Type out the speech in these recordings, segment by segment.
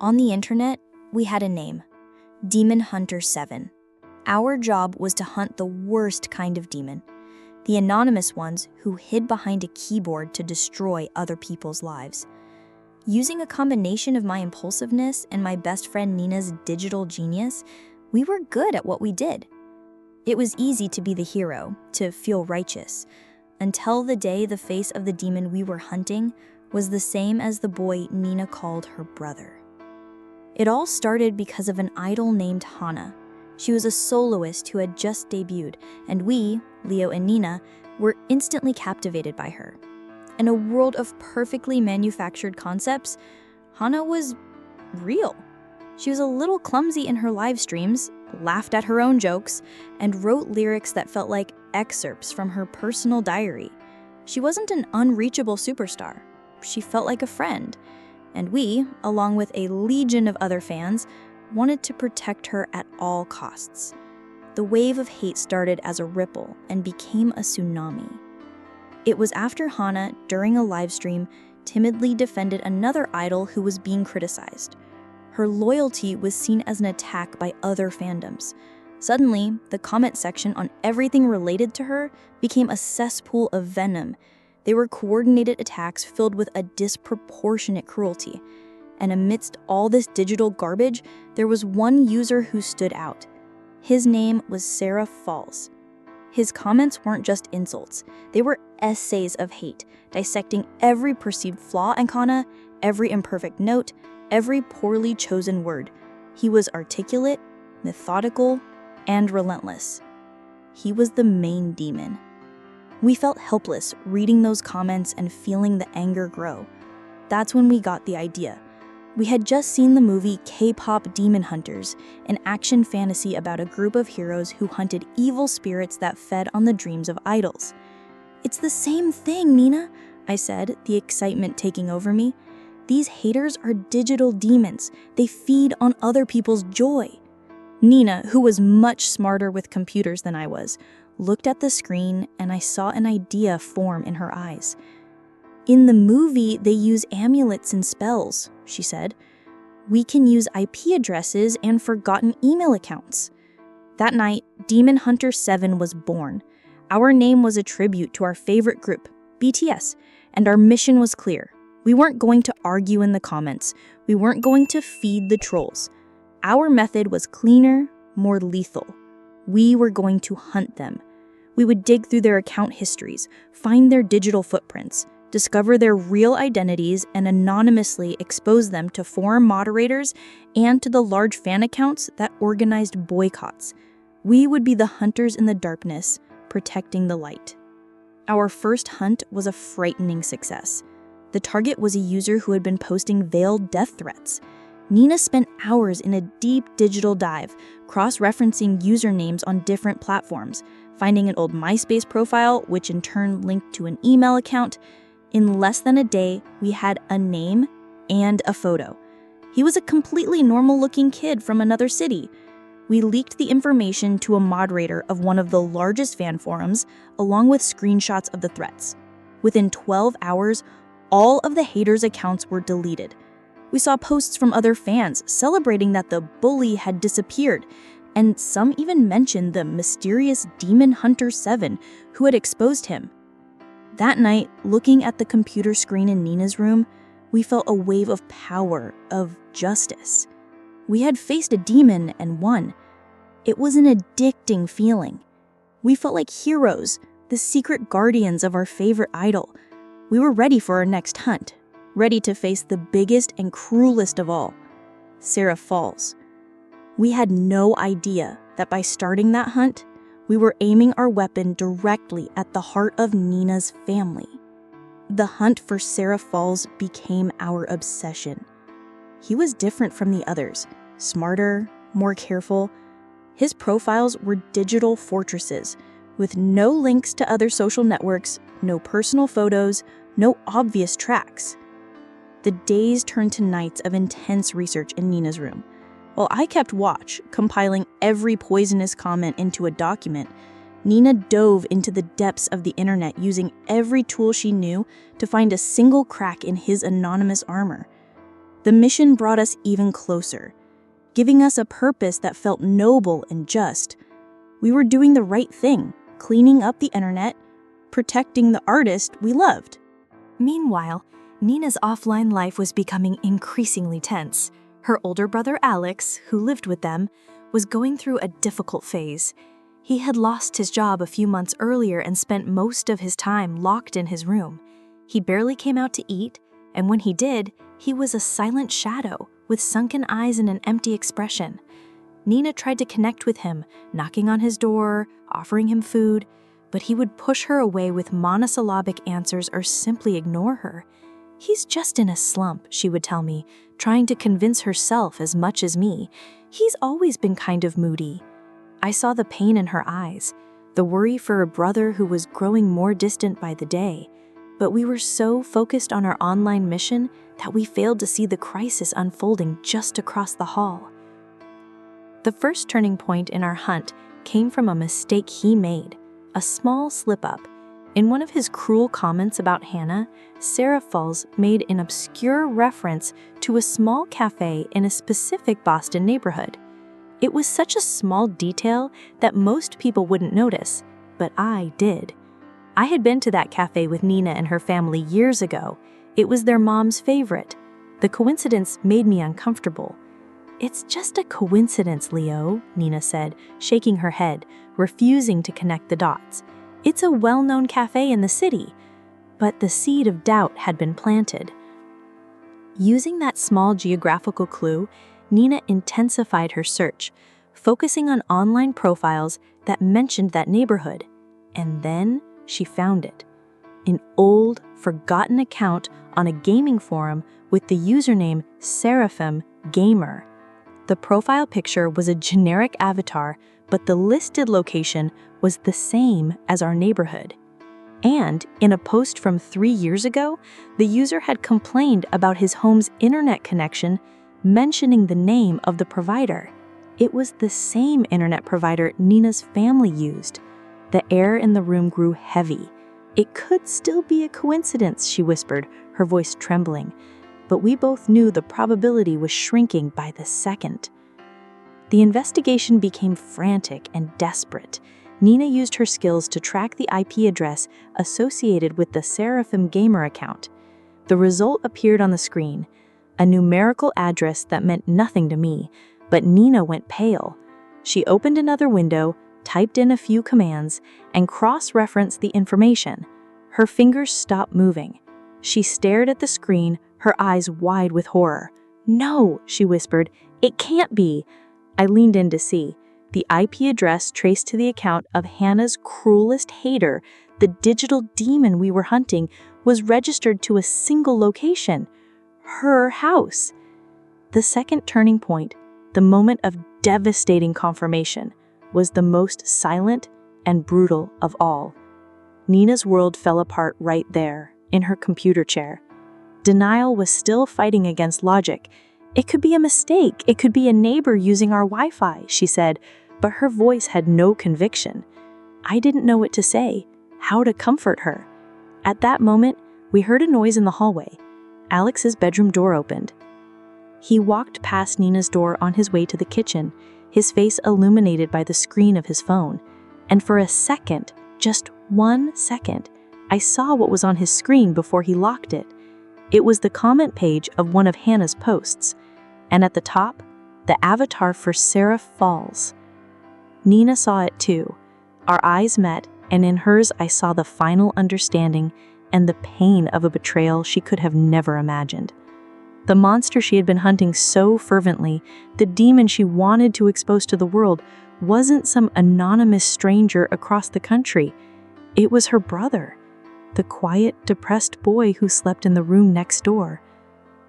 On the internet, we had a name, Demon Hunter 7. Our job was to hunt the worst kind of demon, the anonymous ones who hid behind a keyboard to destroy other people's lives. Using a combination of my impulsiveness and my best friend Nina's digital genius, we were good at what we did. It was easy to be the hero, to feel righteous, until the day the face of the demon we were hunting was the same as the boy Nina called her brother. It all started because of an idol named Hana. She was a soloist who had just debuted, and we, Leo and Nina, were instantly captivated by her. In a world of perfectly manufactured concepts, Hana was real. She was a little clumsy in her live streams, laughed at her own jokes, and wrote lyrics that felt like excerpts from her personal diary. She wasn't an unreachable superstar. She felt like a friend. And we, along with a legion of other fans, wanted to protect her at all costs. The wave of hate started as a ripple and became a tsunami. It was after Hana, during a live stream, timidly defended another idol who was being criticized. Her loyalty was seen as an attack by other fandoms. Suddenly, the comment section on everything related to her became a cesspool of venom. They were coordinated attacks filled with a disproportionate cruelty. And amidst all this digital garbage, there was one user who stood out. His name was Sarah Falls. His comments weren't just insults. They were essays of hate, dissecting every perceived flaw in Hana, every imperfect note, every poorly chosen word. He was articulate, methodical, and relentless. He was the main demon. We felt helpless reading those comments and feeling the anger grow. That's when we got the idea. We had just seen the movie Kpop Demon Hunters, an action fantasy about a group of heroes who hunted evil spirits that fed on the dreams of idols. "It's the same thing, Nina," I said, the excitement taking over me. "These haters are digital demons. They feed on other people's joy." Nina, who was much smarter with computers than I was, looked at the screen, and I saw an idea form in her eyes. "In the movie, they use amulets and spells," she said. "We can use IP addresses and forgotten email accounts." That night, Demon Hunter 7 was born. Our name was a tribute to our favorite group, BTS, and our mission was clear. We weren't going to argue in the comments. We weren't going to feed the trolls. Our method was cleaner, more lethal. We were going to hunt them. We would dig through their account histories, find their digital footprints, discover their real identities, and anonymously expose them to forum moderators and to the large fan accounts that organized boycotts. We would be the hunters in the darkness, protecting the light. Our first hunt was a frightening success. The target was a user who had been posting veiled death threats. Nina spent hours in a deep digital dive, cross-referencing usernames on different platforms, finding an old MySpace profile, which in turn linked to an email account. In less than a day, we had a name and a photo. He was a completely normal-looking kid from another city. We leaked the information to a moderator of one of the largest fan forums, along with screenshots of the threats. Within 12 hours, all of the haters' accounts were deleted. We saw posts from other fans celebrating that the bully had disappeared, and some even mentioned the mysterious Demon Hunter 7 who had exposed him. That night, looking at the computer screen in Nina's room, we felt a wave of power, of justice. We had faced a demon and won. It was an addicting feeling. We felt like heroes, the secret guardians of our favorite idol. We were ready for our next hunt, ready to face the biggest and cruelest of all, Sarah Falls. We had no idea that by starting that hunt, we were aiming our weapon directly at the heart of Nina's family. The hunt for Sarah Falls became our obsession. He was different from the others, smarter, more careful. His profiles were digital fortresses, with no links to other social networks, no personal photos, no obvious tracks. The days turned to nights of intense research in Nina's room. While I kept watch, compiling every poisonous comment into a document, Nina dove into the depths of the internet using every tool she knew to find a single crack in his anonymous armor. The mission brought us even closer, giving us a purpose that felt noble and just. We were doing the right thing, cleaning up the internet, protecting the artist we loved. Meanwhile, Nina's offline life was becoming increasingly tense. Her older brother Alex, who lived with them, was going through a difficult phase. He had lost his job a few months earlier and spent most of his time locked in his room. He barely came out to eat, and when he did, he was a silent shadow with sunken eyes and an empty expression. Nina tried to connect with him, knocking on his door, offering him food, but he would push her away with monosyllabic answers or simply ignore her. "He's just in a slump," she would tell me, trying to convince herself as much as me. "He's always been kind of moody." I saw the pain in her eyes, the worry for a brother who was growing more distant by the day. But we were so focused on our online mission that we failed to see the crisis unfolding just across the hall. The first turning point in our hunt came from a mistake he made, a small slip-up. In one of his cruel comments about Hannah, Sarah Falls made an obscure reference to a small cafe in a specific Boston neighborhood. It was such a small detail that most people wouldn't notice, but I did. I had been to that cafe with Nina and her family years ago. It was their mom's favorite. The coincidence made me uncomfortable. "It's just a coincidence, Leo," Nina said, shaking her head, refusing to connect the dots. "It's a well-known cafe in the city." But the seed of doubt had been planted. Using that small geographical clue, Nina intensified her search, focusing on online profiles that mentioned that neighborhood. And then she found it. An old, forgotten account on a gaming forum with the username Seraphim Gamer. The profile picture was a generic avatar, but the listed location was the same as our neighborhood. And in a post from 3 years ago, the user had complained about his home's internet connection, mentioning the name of the provider. It was the same internet provider Nina's family used. The air in the room grew heavy. "It could still be a coincidence," she whispered, her voice trembling. But we both knew the probability was shrinking by the second. The investigation became frantic and desperate. Nina used her skills to track the IP address associated with the Seraphim Gamer account. The result appeared on the screen, a numerical address that meant nothing to me, but Nina went pale. She opened another window, typed in a few commands, and cross-referenced the information. Her fingers stopped moving. She stared at the screen, her eyes wide with horror. "No," she whispered, "it can't be." I leaned in to see. The IP address traced to the account of Hannah's cruelest hater, the digital demon we were hunting, was registered to a single location: her house. The second turning point, the moment of devastating confirmation, was the most silent and brutal of all. Nina's world fell apart right there, in her computer chair. Denial was still fighting against logic. "It could be a mistake. It could be a neighbor using our Wi-Fi," she said, but her voice had no conviction. I didn't know what to say, how to comfort her. At that moment, we heard a noise in the hallway. Alex's bedroom door opened. He walked past Nina's door on his way to the kitchen, his face illuminated by the screen of his phone. And for a second, just 1 second, I saw what was on his screen before he locked it. It was the comment page of one of Hannah's posts, and at the top, the avatar for Sarah Falls. Nina saw it too. Our eyes met, and in hers I saw the final understanding and the pain of a betrayal she could have never imagined. The monster she had been hunting so fervently, the demon she wanted to expose to the world, wasn't some anonymous stranger across the country. It was her brother, the quiet, depressed boy who slept in the room next door.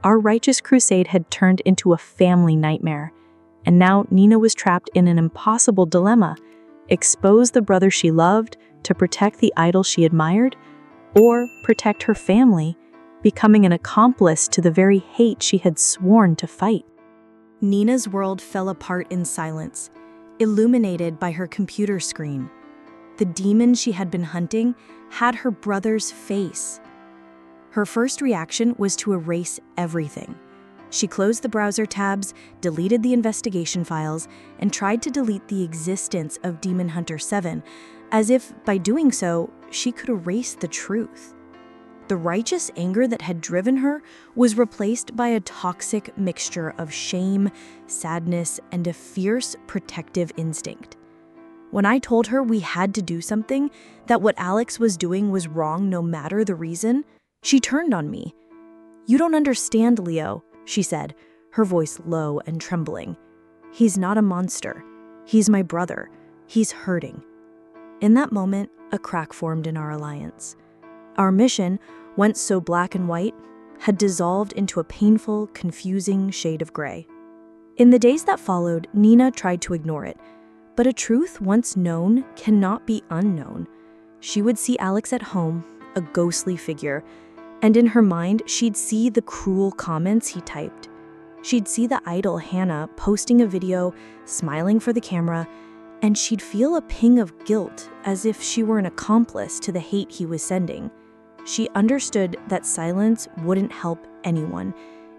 Our righteous crusade had turned into a family nightmare, and now Nina was trapped in an impossible dilemma: expose the brother she loved to protect the idol she admired, or protect her family, becoming an accomplice to the very hate she had sworn to fight. Nina's world fell apart in silence, illuminated by her computer screen. The demon she had been hunting had her brother's face. Her first reaction was to erase everything. She closed the browser tabs, deleted the investigation files, and tried to delete the existence of Demon Hunter 7, as if, by doing so, she could erase the truth. The righteous anger that had driven her was replaced by a toxic mixture of shame, sadness, and a fierce protective instinct. When I told her we had to do something, that what Alex was doing was wrong no matter the reason, she turned on me. "You don't understand, Leo," she said, her voice low and trembling. "He's not a monster. He's my brother. He's hurting." In that moment, a crack formed in our alliance. Our mission, once so black and white, had dissolved into a painful, confusing shade of gray. In the days that followed, Nina tried to ignore it, but a truth once known cannot be unknown. She would see Alex at home, a ghostly figure, and in her mind, she'd see the cruel comments he typed. She'd see the idol Hannah posting a video, smiling for the camera, and she'd feel a ping of guilt as if she were an accomplice to the hate he was sending. She understood that silence wouldn't help anyone.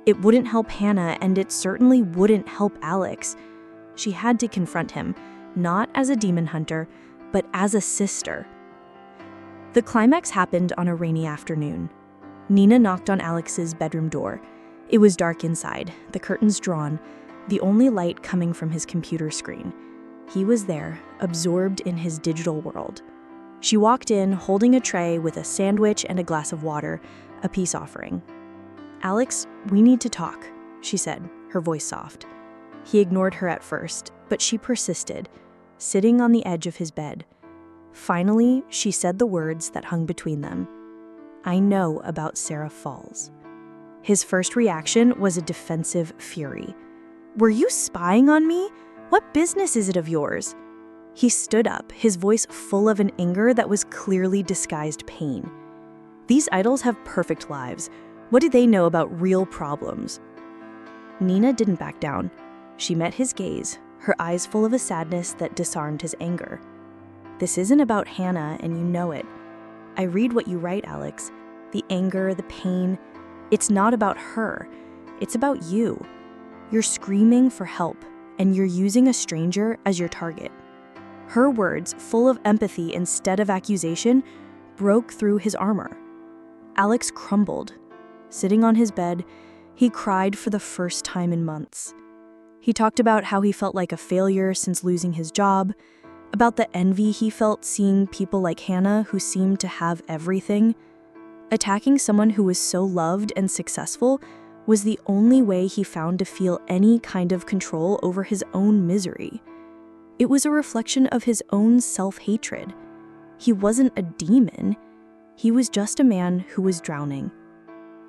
It wouldn't help Hannah, and it certainly wouldn't help Alex. She had to confront him, not as a demon hunter, but as a sister. The climax happened on a rainy afternoon. Nina knocked on Alex's bedroom door. It was dark inside, the curtains drawn, the only light coming from his computer screen. He was there, absorbed in his digital world. She walked in, holding a tray with a sandwich and a glass of water, a peace offering. "Alex, we need to talk," she said, her voice soft. He ignored her at first, but she persisted, sitting on the edge of his bed. Finally, she said the words that hung between them. "I know about Sarah Falls." His first reaction was a defensive fury. "Were you spying on me? What business is it of yours?" He stood up, his voice full of an anger that was clearly disguised pain. "These idols have perfect lives. What do they know about real problems?" Nina didn't back down. She met his gaze, her eyes full of a sadness that disarmed his anger. "This isn't about Hannah, and you know it. I read what you write, Alex. The anger, the pain. It's not about her. It's about you. You're screaming for help, and you're using a stranger as your target." Her words, full of empathy instead of accusation, broke through his armor. Alex crumbled. Sitting on his bed, he cried for the first time in months. He talked about how he felt like a failure since losing his job, about the envy he felt seeing people like Hannah who seemed to have everything. Attacking someone who was so loved and successful was the only way he found to feel any kind of control over his own misery. It was a reflection of his own self-hatred. He wasn't a demon. He was just a man who was drowning.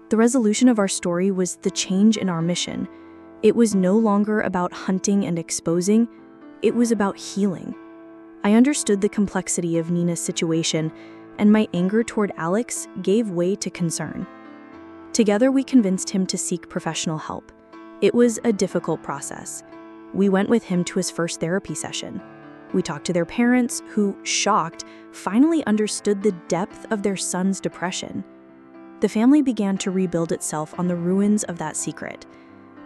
The resolution of our story was the change in our mission. It was no longer about hunting and exposing. It was about healing. I understood the complexity of Nina's situation, and my anger toward Alex gave way to concern. Together, we convinced him to seek professional help. It was a difficult process. We went with him to his first therapy session. We talked to their parents, who, shocked, finally understood the depth of their son's depression. The family began to rebuild itself on the ruins of that secret.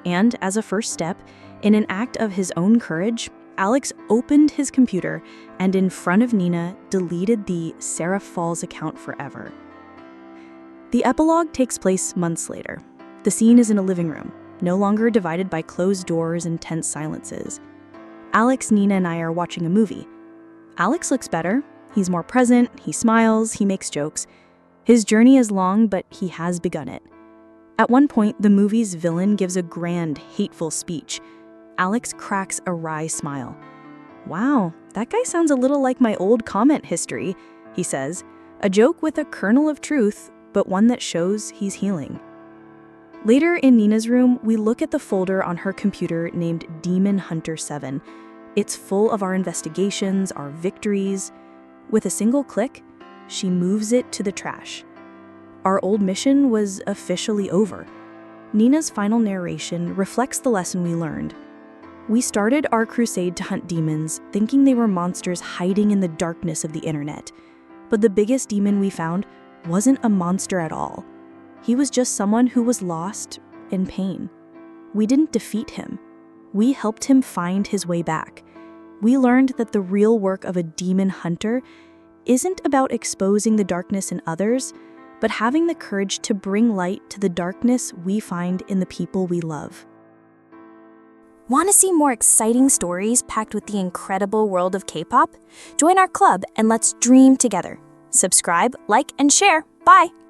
And as a first step, in an act of his own courage, Alex opened his computer and in front of Nina deleted the Sarah Falls account forever. The epilogue takes place months later. The scene is in a living room, no longer divided by closed doors and tense silences. Alex, Nina, and I are watching a movie. Alex looks better. He's more present, he smiles, he makes jokes. His journey is long, but he has begun it. At one point, the movie's villain gives a grand, hateful speech. Alex cracks a wry smile. "Wow, that guy sounds a little like my old comment history," he says, a joke with a kernel of truth, but one that shows he's healing. Later in Nina's room, we look at the folder on her computer named Demon Hunter 7. It's full of our investigations, our victories. With a single click, she moves it to the trash. Our old mission was officially over. Nina's final narration reflects the lesson we learned. We started our crusade to hunt demons, thinking they were monsters hiding in the darkness of the internet. But the biggest demon we found wasn't a monster at all. He was just someone who was lost in pain. we didn't defeat him. We helped him find his way back. We learned that the real work of a demon hunter isn't about exposing the darkness in others, but having the courage to bring light to the darkness we find in the people we love. Want to see more exciting stories packed with the incredible world of K-pop? Join our club and let's dream together. Subscribe, like, and share. Bye!